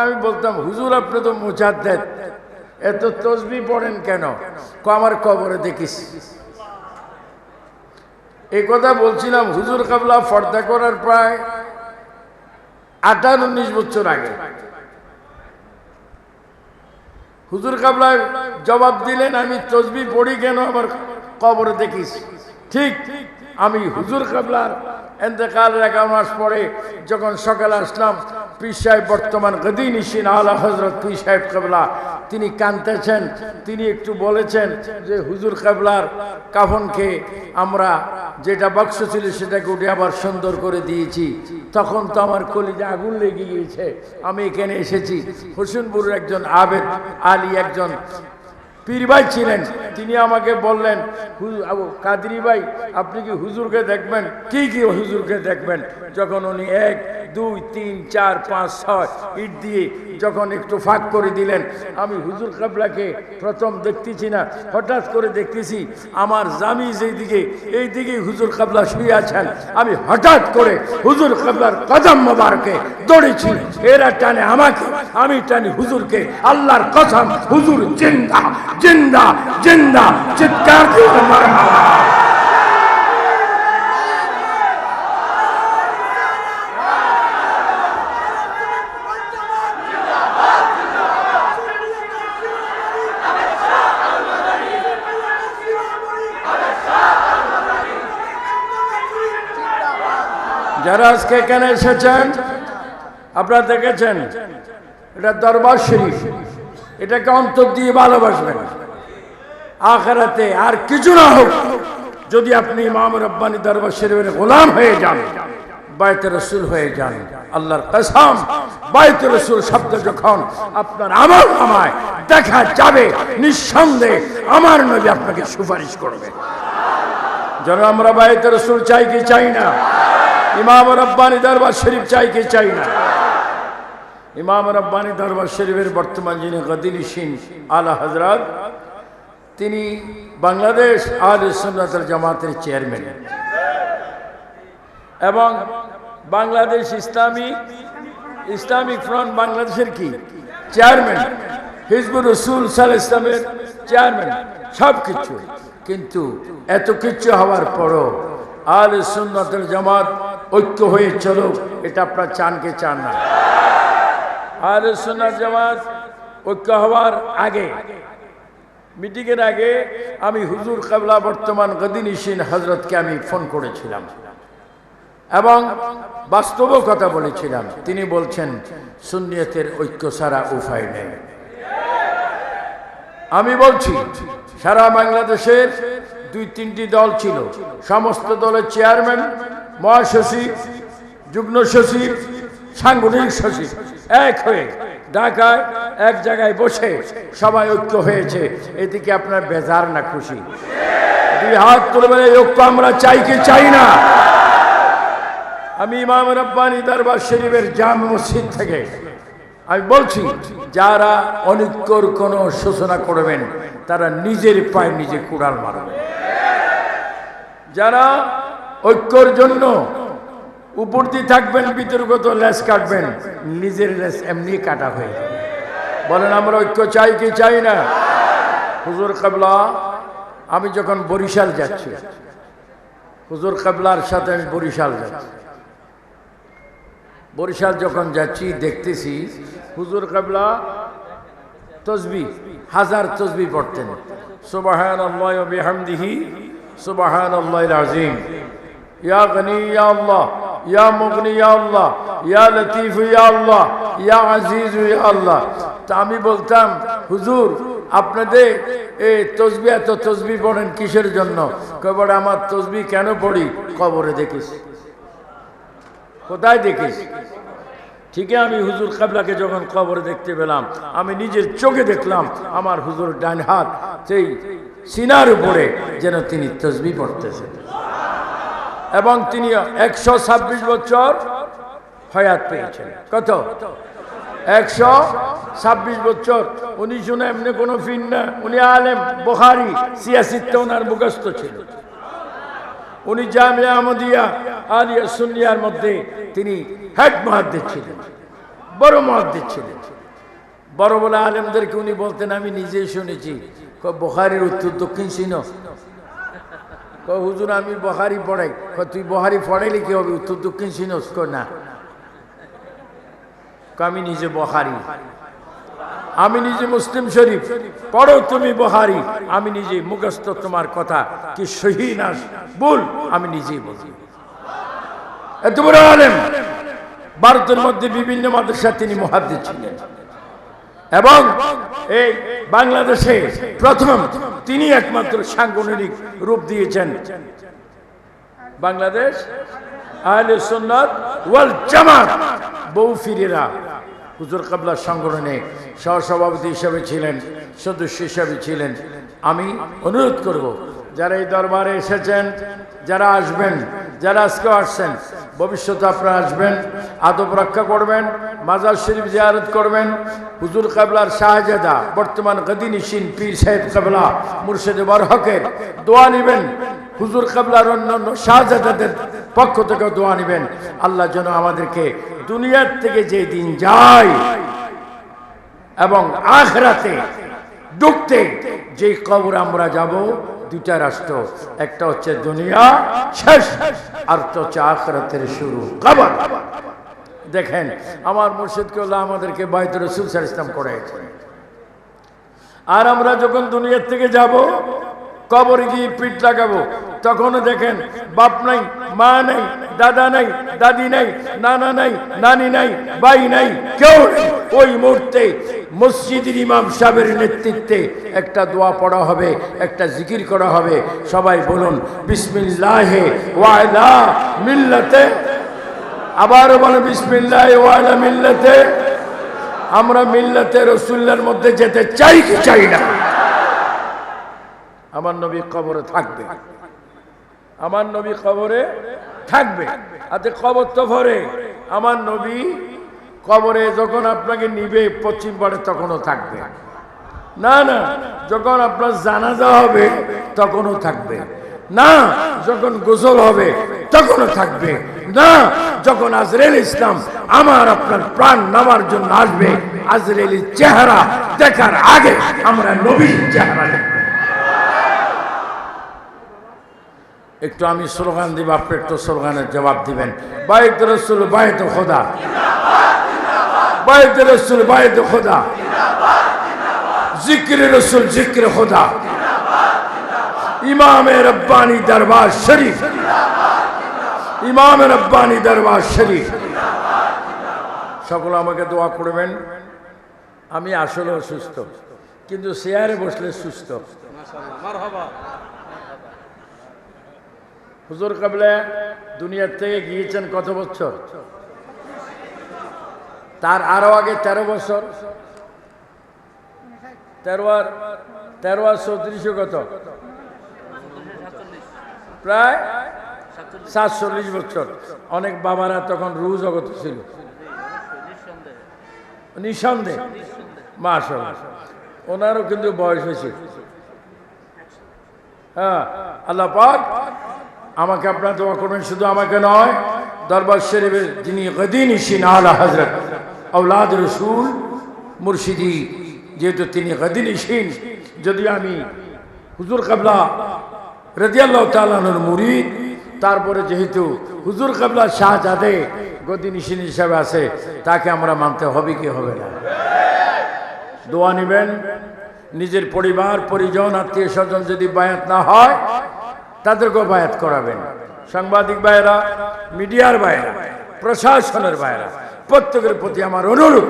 আমি বলতাম, হুজুর আপনি তো মুজাদ্দেদ, এত তসবিহ পড়েন কেন? আমার কবরে দেখিস। এই কথা বলছিলাম হুজুর কাবলা ফর্দা করার প্রায় 18-19 বছর আগে। হুজুর কাবলায় জবাব দিলেন, আমি তসবিহ পড়ি কেন আমার কবরে দেখিস। ঠিক আমি হুজুর কাবলার ইন্তেকালের 11 মাস পরে যখন সকালে আসলাম, পীর সাহেব বর্তমান গদিনিশিন আলা হযরত পীর সাহেব কাবলা তিনি কাঁদতেছেন। তিনি একটু বলেছেন যে হুজুর কাবলার কাফনকে আমরা যেটা বাক্স ছিল সেটাকে উঠে আবার সুন্দর করে দিয়েছি। তখন তো আমার কলিজা আগুন লেগে গিয়েছে। আমি এখানে এসেছি। হোসেনপুরের একজন আবেদ আলী একজন পীর ভাই ছিলেন, তিনি আমাকে বললেন, কাদরি ভাই আপনি কি হুজুরকে দেখবেন? কি কি হুজুরকে দেখবেন? যখন উনি 1, 2, 3, 4, 5, 6 ইট দিয়ে যখন একটু ফাঁক করে দিলেন, আমি হুজুর কাবলাকে প্রথম দেখতেছি না, হঠাৎ করে দেখতেছি আমার জামি যেদিকে এইদিকে হুজুর কাবলা শুয়ে আছেন। আমি হঠাৎ করে হুজুর কাবলার কদম মোবারকে দৌড়েছি। এরা টানে আমাকে, আমি টানি হুজুরকে। আল্লাহর কসম হুজুর জিন্দা জিন্দা জিন্দা, চিৎকার দিয়ে মারহাবা। যারা আজকে এখানে এসেছেন আপনারা দেখেছেন এটা দরবার শরীফ, এটাকে অন্তর দিয়ে ভালোবাসবেন। আখিরাতে আর কিছু না হোক, যদি আপনি ইমাম রব্বানী দরবার শরীফের গোলাম হয়ে যান, বাইতুর রাসূল হয়ে যান, আল্লাহর কসম বাইতুর রাসূল শব্দ যখন আপনার আমল নামায় দেখা যাবে, নিঃসন্দেহে আমার নবী আপনাকে সুপারিশ করবে। যেন আমরা বাইতুর রাসূল চাই কি চাই না? ইমাম রব্বানী দরবার শরীফ চাই কি চাই না? ইমাম রব্বানী দরবার শরীফের বর্তমান যিনি গদিনিশিন আলা হযরত, তিনি বাংলাদেশ আহলে সুন্নাত ওয়াল জামাতের চেয়ারম্যান এবং বাংলাদেশ ইসলামিক ফ্রন্ট বাংলাদেশের কি চেয়ারম্যান, হিজবুর রাসূল সাল্লাল্লাহু আলাইহি ওয়াসাল্লামের চেয়ারম্যান, সব কিছু। কিন্তু এত কিছু হওয়ার পরও আহলে সুন্নাত ওয়াল জামাত ঐক্য হয়ে চলো, এটা আপনারা চান কি চান না? আহলে সুন্নাত জামাত ঐক্য হওয়ার আগে, মিটিংয়ের আগে আমি হুজুর কাবলা বর্তমান গদিনিশিন হযরতকে আমি ফোন করেছিলাম এবং বাস্তব কথা বলেছিলাম। তিনি বলছেন সুন্নিয়তের ঐক্য ছাড়া উপায় নেই। আমি বলছি সারা বাংলাদেশের 2-3টি দল ছিল, সমস্ত দলের চেয়ারম্যান, মহাসচিব, যুগ্ম সচিব, সাংগঠনিক সচিব এক হয়ে ঢাকায় এক জায়গায় বসে সবাই ঐক্য হয়েছে। এদিকে আপনার বেজার না খুশি? দুই হাত তুলে বলে ঐক্য আমরা চাই কি চাই না? আমি ইমাম রব্বানী দরবার শরীফের জামে মসজিদ থেকে আমি বলছি, যারা অনৈক্যর কোনো সূচনা করবেন তারা নিজের পায়ে নিজে কুড়াল মারবেন। যারা ঐক্যর জন্য উপর দিয়ে থাকবেন, বিতর্কত লেস কাটবেন, নিজের লেস এমনি কাটা হয়ে যাবে। বলেন আমরা ঐক্য চাই কি চাই না? হুজুর কাবলা, আমি যখন বরিশাল যাচ্ছি, হুজুর কাবলার সাথে আমি বরিশাল যাচ্ছি, বরিশাল যখন যাচ্ছি দেখতেছি হুজুর কাবলা তসবিহ 1000 তসবিহ পড়তেন। সুবহানাল্লাহি ওয়া বিহামদিহি সুবহানাল্লাহিল আযীম, ইয়া গনি ইয়া আল্লাহ, ইয়া মুগনি ইয়া আল্লাহ, ইয়া লতীফ ইয়া আল্লাহ, ইয়া আজিজ ইয়া আল্লাহ। তা আমি বলতাম, হুজুর আপনাদের এই তসবিহ এত তসবিহ পড়েন কিসের জন্য? কবরে আমার তসবিহ কেন পড়ি? কবরে দেখিস। কোথায় দেখিস? ঠিকই আমি হুজুর কাবলাকে যখন কবরে দেখতে পেলাম, আমি নিজের চোখে দেখলাম আমার হুজুর ডান হাত সেই সিনার উপরে যেন তিনি তসবিহ পড়তেছেন এবং তিনি 126 বছর হায়াত পেয়েছেন। কত? 126 বছর। উনি শুনে এমনি কোনো ফিন না, উনি আলেম, বুখারী সিয়াসিতে ওনার মুখস্থ ছিল। উনি জামিয়া আহমদিয়া আলিয়া সুন্নিয়ার মধ্যে তিনি হেড মুহাদ্দিস ছিলেন। বড় মুহাদ্দিস ছিলেন। বড় বড় আলেমদেরকে উনি বলতেন, আমি নিজেই শুনেছি, বুখারীর উত্তর দক্ষিণ চিনো? হুজুর আমি বুখারী পড়াই। তুই বুখারী পড়াইলে কি হবে, উত্তর দক্ষিণ চিনোস? না, আমি নিজে বুখারী, আমি নিজে মুসলিম শরীফ পড়ো তুমি বুখারী, আমি নিজে মুখস্থ, তোমার কথা কি সহি না ভুল আমি নিজেই বলি। এত বড় আলেম, ভারতের মধ্যে বিভিন্ন মাদ্রাসা তিনি মুহাদ্দিস ছিলেন এবং এই বাংলাদেশে প্রথম তিনি একমাত্র সাংগঠনিক রূপ দিয়েছেন বাংলাদেশ আহলে সুন্নাত ওয়াল জামাত বৌফিরেরা হুজুর কাবলার সংগঠনে সহসভাপতি হিসেবে ছিলেন, সদস্য হিসেবে ছিলেন। আমি অনুরোধ করব যারা এই দরবারে এসেছেন, যারা আসবেন, যারা আজকেও আসছেন, ভবিষ্যতে আপনারা আসবেন, আদব রক্ষা করবেন, মাজার শরীফ জিয়ারত করবেন। হুজুর কাবলার শাহজাদা বর্তমান গদিনিশিন পীর সাহেব কাবলা মুর্শিদে বরহকের দোয়া নেবেন। হুজুর কাবলার অন্যান্য শাহজাদাদের পক্ষ থেকে দোয়া নেবেন। আল্লাহ যেন আমাদেরকে দুনিয়ার থেকে যে দিন যায় এবং আখিরাতে ঢুকতে যে কবর আমরা যাব, দুইটা রাষ্ট্র, একটা হচ্ছে দুনিয়া শেষ, আর তো হচ্ছে আখিরাতের শুরু কবর। দেখেন আমার মুর্শিদকে আল্লাহ আমাদেরকে বাইতুর রাসূল সাল্লাল্লাহু আলাইহি ওয়াসাল্লাম করেছেন। আর আমরা যখন দুনিয়ার থেকে যাব, কবরে গিয়ে পিঠ লাগাবো, তখনও দেখেন বাপ নাই, মা নাই, দাদা নাই, দাদি নাই, নানা নাই, নানি নাই, ভাই নাই, কেউ নেই। ওই মুহূর্তে মসজিদের ইমাম সাহেবের নেতৃত্বে একটা দোয়া পড়া হবে, একটা জিকির করা হবে। সবাই বলুন বিসমিল্লাহে ওয়া আলা মিল্লাতে, আবারও বলেন বিসমিল্লাহে ওয়া আলা মিল্লাতে। আমরা মিল্লাতে রাসূলুল্লাহর মধ্যে যেতে চাই কি চাই না? আমার নবী কবরে থাকবে, আমার নবী কবরে থাকবে। আতে কবর তো ভরে, আমার নবী কবরে যখন আপনাকে নিবে পশ্চিম পাড়ে তখনও থাকবে না, না যখন আপনার জানাজা হবে তখনও থাকবে না, যখন গোসল হবে তখনও থাকবে না, যখন আজরাইল ইসলাম আমার আপনার প্রাণ নেওয়ার জন্য আসবে, আজরাইলের চেহারা দেখার আগে আমরা নবীর চেহারা দেখব। একটু আমি স্লোগান দিব, আপনি একটু স্লোগানের জবাব দিবেন। বাইত রাসূল বাইত খোদা, বাইত রাসূল বাইত খোদা, জিক্র রাসূল জিক্র খোদা, ইমামে রব্বানি দরবার শরীফ, ইমামে রব্বানি দরবার শরীফ। সকলে আমাকে দোয়া করবেন। আমি আসলে অসুস্থ, কিন্তু চেয়ারে বসলে সুস্থ। হুজুর কাবলা দুনিয়ার থেকে গিয়েছেন কত বছর? তার আরো আগে 13 বছর, 13 আর 34 কত? প্রায় 47 বছর। অনেক বাবারা তখন রুহ জগৎ ছিল, নিঃসন্দেহ মাশাআল্লাহ ওনারও কিন্তু বয়স হয়েছে। হ্যাঁ, আল্লাহ পাক আমাকে আপনারা দোয়া করবেন, শুধু আমাকে নয়, দরবার শরীফের যিনি গদিনিশিন আলা হযরত আওলাদ রাসূল মুর্শিদি, যেহেতু তিনি গদিনিশিন, যদি আমি হুজুর কাবলা রাদিয়াল্লাহু তাআলা আনহুর মুরিদ, তারপরে যেহেতু হুজুর কাবলা শাহজাদে গদিনিশিন হিসাবে আছে, তাকে আমরা মানতে হবে কি হবে না? দোয়া নেবেন। নিজের পরিবার পরিজন আত্মীয় স্বজন যদি বায়াত না হয় তাদেরকেও বায়াত করাবেন। সাংবাদিক ভাইয়েরা, মিডিয়ার ভাইয়েরা, প্রশাসনের ভাইয়েরা, প্রত্যেকের প্রতি আমার অনুরোধ,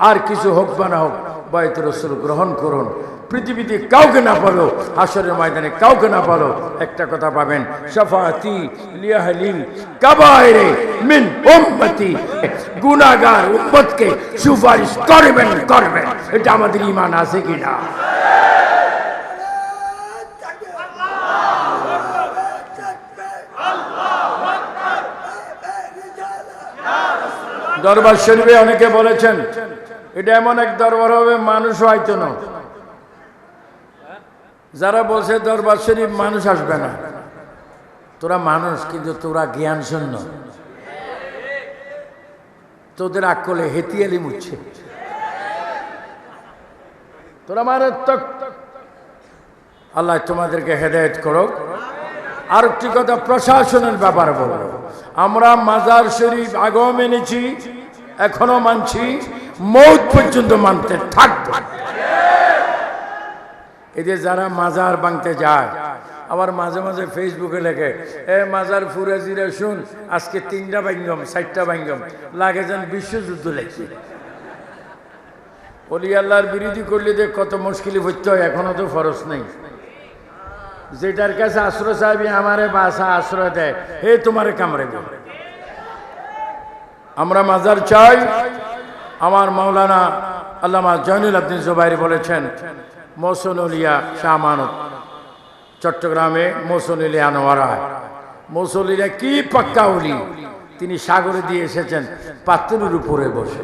আর কিছু হোক বা না হোক বায়াত রাসূল গ্রহণ করুন। পৃথিবীতে কাউকে না পালো, হাসরের ময়দানে কাউকে না পালো, একটা কথা পাবেন, শাফাআতি লিআহলিল কাবায়েরে মিন উম্মতি, গুনাহগার উম্মতকে সুপারিশ করবেন করবেন। এটা আমাদের ঈমান আছে কিনা? দরবার শরীফে অনেকে বলেছেন এটা এমন এক দরবার হবে মানুষ হয়তো না। যারা বলছে দরবার শরীফ মানুষ আসবে না, তোরা মানুষ কিন্তু তোরা জ্ঞান শূন্য। তোদের আকলে হেতিয়ালি মুচ্ছে তোরা মারে তক আল্লাহ তোমাদেরকে হেদায়েত করো। আর একটি কথা প্রশাসনের ব্যাপারে বলবো, আমরা মাজার শরীফ আগেও মেনেছি, এখনো মানছি, মৌত পর্যন্ত মানতে থাকবো। এদের যারা মাজার ভাঙতে যায় আবার মাঝে মাঝে ফেসবুকে লেখে এ মাজার ফুরাজিরা শুন আজকে 3টা ভাঙ্গম 4টা ভাঙ্গম, লাগে যেন বিশ্বযুদ্ধ লেখছে। অলি আল্লাহর বিরোধী করলে দেখ কত মুশকিলে পড়তে হয়, এখনো তো ফরজ নেই। যেটার কাছে আশ্রয় চাইবি আমারে বাসা আশ্রয় দেয়, হে তোমারে কামড়ে দেব। আমরা মাজার চাই। আমার মাওলানা আল্লামা জয়নুল আবদিন জুবাইরি বলেছেন, মৌসুনুলিয়া শাহ আমানত চট্টগ্রামে মৌসুনুলিয়া আনোয়ারায়, মৌসুনুলিয়া কি পাক্কা ওলি, তিনি সাগরে দিয়ে এসেছেন পাত্রের উপরে বসে।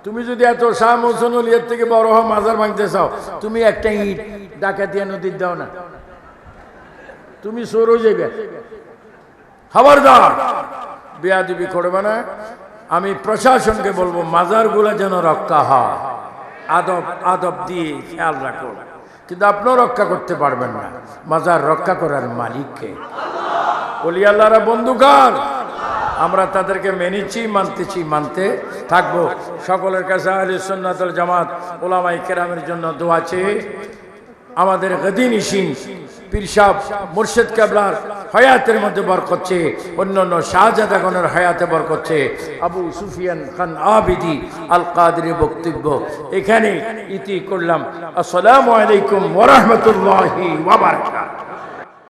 তুমি যদি এত শাহ মৌসুনুলিয়ার থেকে বড় হও, মাজার ভাঙতে চাও, তুমি একটা ইট ডাকাতিয়া নদীর দাও না, তুমি সরো যাবে। খবরদার বেয়াদবি করবে না। আমি প্রশাসনকে বলবো মাজারগুলো যেন রক্ষা হয়, আদব আদব দিয়ে খেয়াল রাখো। কিন্তু আপনিও রক্ষা করতে পারবেন না, মাজার রক্ষা করার মালিককে। ওলি আল্লাহরা বন্ধুকার, আমরা তাদেরকে মেনেছি, মানতেছি, মানতে থাকবো। সকলের কাছে আহলে সুন্নাত ওয়াল জামাত উলামায়ে কেরামের জন্য দোয়া চেয়ে আমাদের গদিনিশিন পীর সাহেব মুর্শিদ কেবলার হায়াতের মধ্যে বরকত চেয়ে, অন্যান্য শাহজাদাগণের হায়াতে বরকত চেয়ে আবু সুফিয়ান খান আবিদি আল কাদরি বক্তব্য এখানে ইতি করলাম। আসসালামু আলাইকুম ওয়া রাহমাতুল্লাহি ওয়া বারাকাতুহু।